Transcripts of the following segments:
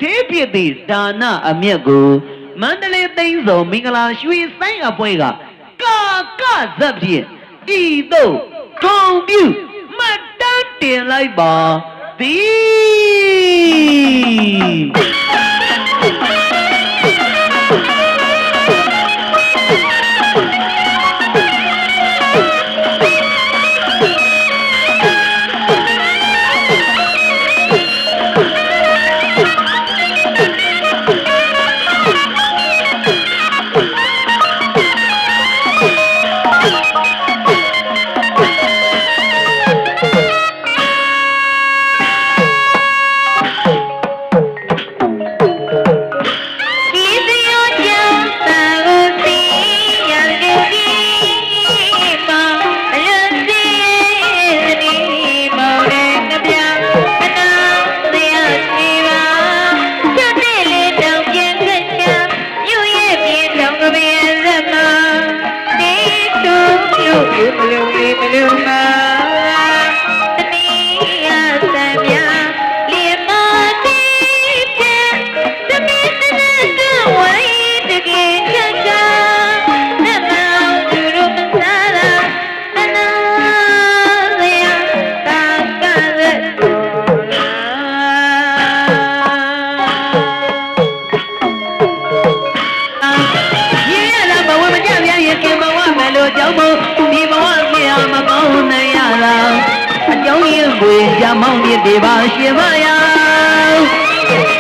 ထေးဖြစ်သည့်ဒါနအမြတ်ကိုမန္တလေးသိန်းစော်မင်္ဂလာရွှေဆိုင်အပွဲကကာကဇက်ဖြင့်ဤသို့ဂုဏ်ပြုမှတ်တမ်းတင်လိုက်ပါသည်မောင်မြစ်တွေပါရှင်မယာ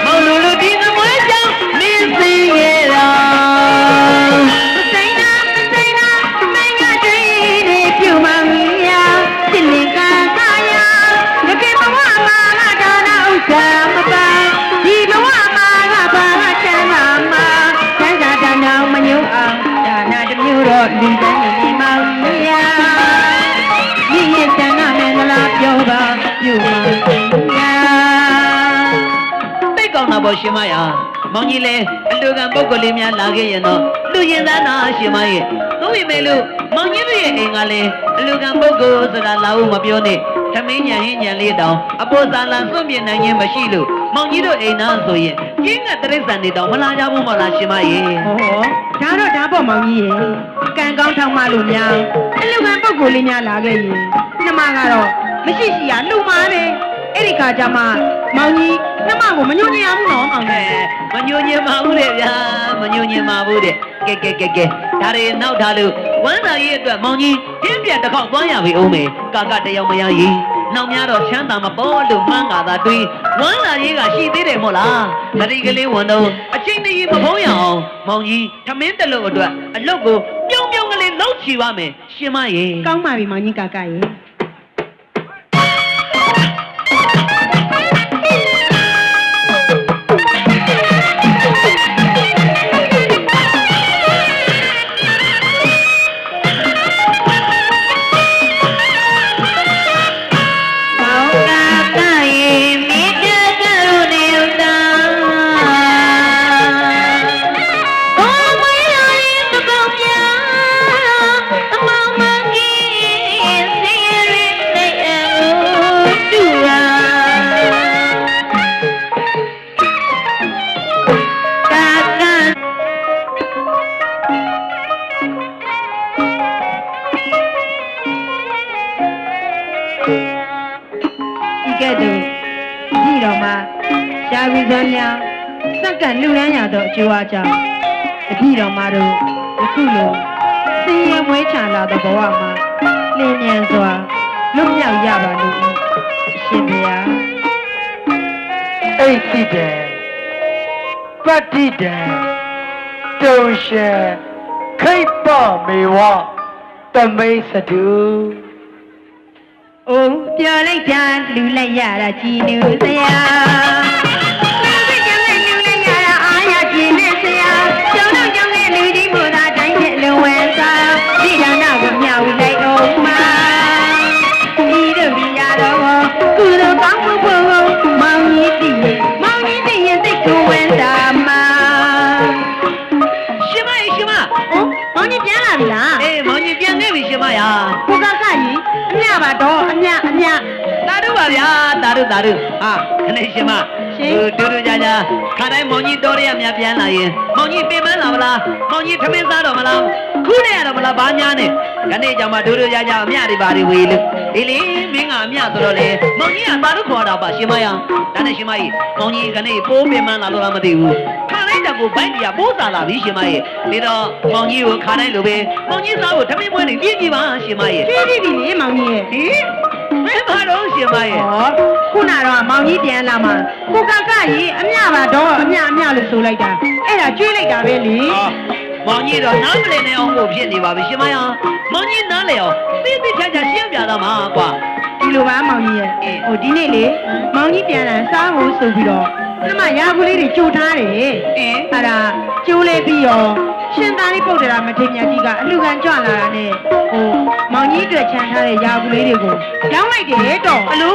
မောင်လူလူဒီသမွေးကြောင့်မင်းစင်ရဲ့တော်စိတ်နာမင်းကတွေးတွေပြုမှမရစိလင်ကကာယတကယ်ဘဝမှာငါဒါနဥစ္စာမပါဒီဘဝမှာငါဘာချမ်းသာမှာဆန်းသာတနောင်မညှို့အောင်ဒါနတစ်မျိုးတော့လူတိုင်းနေမောင်မရမိရဲ့တန်ခါမင်္ဂလာပြောပါပြုပါတိတ်ကောင်းတာပေါ့ရှင်မရမောင်ကြီးလည်းအလူကံပုဂ္ဂိုလ်လေးများလာခဲ့ရင်တော့လူရင်သားနာရှင်မရဲ့သို့ပေမဲ့လို့မောင်ကြီးတို့ရဲ့အိမ်ကလည်းအလူကံပုဂ္ဂိုလ်ဆိုတာလာဦးမပြောနဲ့သမင်းညံဟင်းညံလေးတောင်အပေါ်စာလန်စွန့်ပြနိုင်ခြင်းမရှိလို့မောင်ကြီးတို့အိမ်သားဆိုရင်ကျင်းကတရိစ္ဆာန်တွေတောင်မလာကြဘူးမလားရှင်မရဲ့ဟောဒါပေါ့မောင်ကြီးရဲ့ကံကောင်းထောင်းမှလို့များအလူကံပုဂ္ဂိုလ်လေးများလာခဲ့ရင်နှမကတော့မရှိရှိရလှူမာတယ်အဲ့ဒီခါကျမှမောင်ကြီးနှမကိုမညှို့ညင်ရဘူးနော်မောင်ကြီးမညှို့ညင်ပါဘူးတဲ့ဗျာမညှို့ညင်ပါဘူးတဲ့ကဲဒါတွေနောက်ထားလို့ဝမ်းသာရေးအတွက်မောင်ကြီးပြင်းပြတစ်ခေါက်သွားရပြီအောင်မေကာကတယောက်မရရင်နောက်များတော့ချမ်းသာမပေါ်လို့မှန်းကာသာတွေးဝမ်းသာရေးကရှိသေးတယ်မို့လားမတိကလေးဝန်တော့အချိန်တည်းမဖုံးရအောင်မောင်ကြီးထမင်းတလို့အတွက်အလုတ်ကိုပြုံးကလေးလောက်ချီပါမယ်ရှင်မရေကောင်းပါပြီမောင်ကြီးကာကရေစက္ကန့်လူရန်ရတော့အကျိုးအကြောင်းတတိတော်မတို့အခုလိုစင်ရင်မွေးချလာတဲ့ဘဝမှာလင်းမြန်စွာလွတ်မြောက်ရပါလို့အရှင်ဘုရားအိတ်တိတံပတ္တိတံတုံရှံခိပ္ပမေဝတမိတ်စတုအိုးပြောလိုက်ကြလူလိုက်ရတာကြည်နူစရာပြန်ခဲ့ပြီရှင်မယာကိုကကကြီးအမြပါတော့အမြသာတို့က ပါဗျာတာတို့ဟာခဏရှင်မတူကြကြခါတိုင်းမောင်ကြီးတော်ရရများပြန်လာရင်မောင်ကြီးပြင်ပန်းလာမလားမောင်ကြီးထမင်းစားတော့မလားခုနဲ့ရတော့မလားဘာညာနဲ့ခဏကြောင့်မတူကြကြအမြတွေပါတွေဝေလို့ဒီလေမင်းကအမြဆိုတော့လေမောင်ကြီးကတာတို့ခေါ်တာပါရှင်မရဒါနဲ့ရှင်မကြီးမောင်ကြီးခဏပိုးပြင်ပန်းလာလို့လားမသိဘူးခါတိုင်းတကူဘိုင်းကြီးကပိုးစားလာပြီရှင်မကြီးဒီတော့မောင်ကြီးကိုခါတိုင်းလိုပဲမောင်ကြီးစားဖို့ထမင်းပွဲနေပြည့်ကြည့်ပါရှင်မကြီး ပြေးပြီလေမောင်ကြီးရဲ့ ဟင်ဘယ်မှာတော့ရှင်မရဲ့ ဟောခုနတော့မောင်ကြီးပြန်လာမှာကိုကကကြီးအမြပါတော့အမြလို့ဆိုလိုက်တာအဲ့ဒါကျွေးလိုက်တာပဲလေ မောင်ကြီးတော့နားမလည်နေအောင်ကိုဖြစ်နေပါပြီရှင်မရဲ့မောင်ကြီးနားလေအောင်သိသိချာချာရှင်းပြတာမှာကွာ ဒီလိုပါမောင်ကြီးရဲ့ဟိုဒီနေ့လေမောင်ကြီးပြန်လာစားဖို့ဆိုပြီးတော့ဒီမှာရာခုလေးတွေကြိုထားတယ်အဲ့ဒါကျိုးလေးပြီးရောရှင်သားလေးပုတ်တရာမထေမြတ်ကြီးကအလှခံကြွလာတာနဲ့ဟိုမောင်ကြီးအတွက်ချမ်းထားတဲ့ရာခုလေးတွေကိုရောင်းလိုက်တယ်တော့ အလို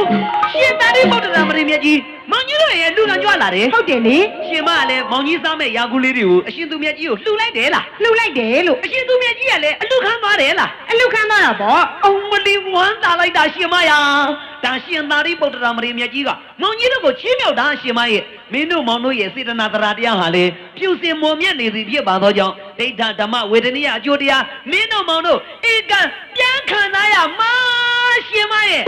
ရှင်သားလေးပုတ်တရာမရင်းမြတ်ကြီးမောင်ကြီးတို့ရဲ့လူကကြွလာတယ် ဟုတ်တယ်လေ ရှင်မကလည်းမောင်ကြီးစားမဲ့ရာကူလေးတွေကိုအရှင်သူမြတ်ကြီးကိုလှူလိုက်တယ်လား လှုပ်လိုက်တယ်လို့ အရှင်သူမြတ်ကြီးကလည်းအလှခံသွားတယ်လား အလှခံသွားတာပေါ့ အောင်မလီဝမ်းသာလိုက်တာရှင်မယာဒါရှင်သာရိပုတ္တရာမရေမြတ်ကြီးကမောင်ကြီးတို့ကိုချီးမြှောက်တာရှင်မရဲ့မင်းတို့မောင်တို့ရဲ့စေတနာတရားတရားဟာလေပြုစင်မွန်မြတ်နေသည်ဖြစ်ပါသောကြောင့်ဒိဋ္ဌဓမ္မဝေဒနိယအကျိုးတရားမင်းတို့မောင်တို့ဧကံပြန်ခံသားရမှာရှင်မရဲ့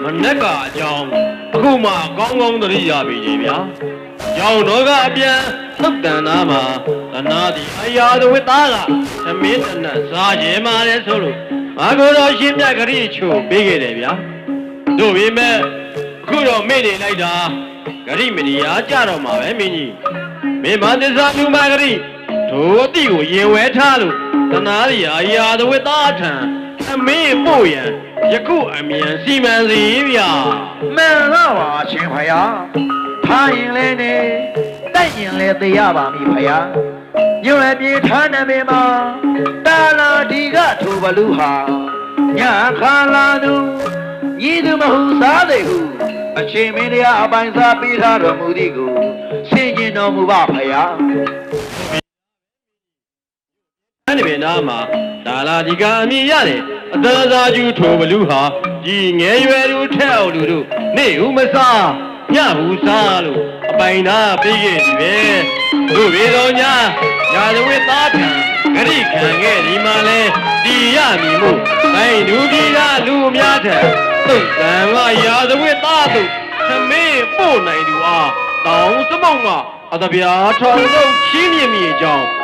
မနဲ့ကအကြောင်းအခုမှကောင်းကောင်းသတိရပြီကြီးဗျာကြောင်တော်ကအပြန်သုတ်တန်သားမှာသနာသည်အရာသဝိသားကသမင်းတနတ်စားခြင်းမာလဲဆိုလို့မာကိုတော်ရှင်မြတ်ဂရိချိုပေးခဲ့တယ်ဗျာတို့ပေမဲ့အခုတော့မေ့နေလိုက်တာဂရိမဏီယာကြတော့မှာပဲမင်းကြီးမင်းမသစ္စာမြူမာဂရိဒိုအတိကိုရင်ဝဲထားလို့သနာသည်အရာသဝိသားထံအမင်းပို့ရန်ယခုအမြန်စီမံစီဗျာ မှန်တော့ပါရှင်ဖယားထားရင်လည်းနေတိုက်ရင်လည်းသိရပါမည်ဖယားညွန့်ပြေထားနေပေမှာတာလာဒီကထူဘလူဟာညခါလာသူညီသူမဟုစားသေးဟုအချင်းမင်းတရားအပိုင်စားပေးထားတော်မူသည်ကိုဆင်ကျင်တော်မူပါဖယားအဲ့ဒီပင်သားမှာဒါလာဒီကအမြင်ရတယ်အသာသာကျူထိုဘလူဟာဒီငယ်ရွယ်သူထက်အောင်လူတို့နေဟုမစားညဟုစားလို့အပိုင်သားပြီးခဲ့ပြီပဲတို့ဘေတော်ညာရာဇဝိသားထံဂရိခံခဲ့ဒီမှာလဲဒီရမည်မို့တိုင်းလူကြီးကလူအများထံသုတ်တန်ကရာဇဝိသားတို့သမင်းပို့နိုင်သူအားတောင်းစမုံကအတပြားထောင်လုံးချင်းမြင့်မြင့်ကြောင်း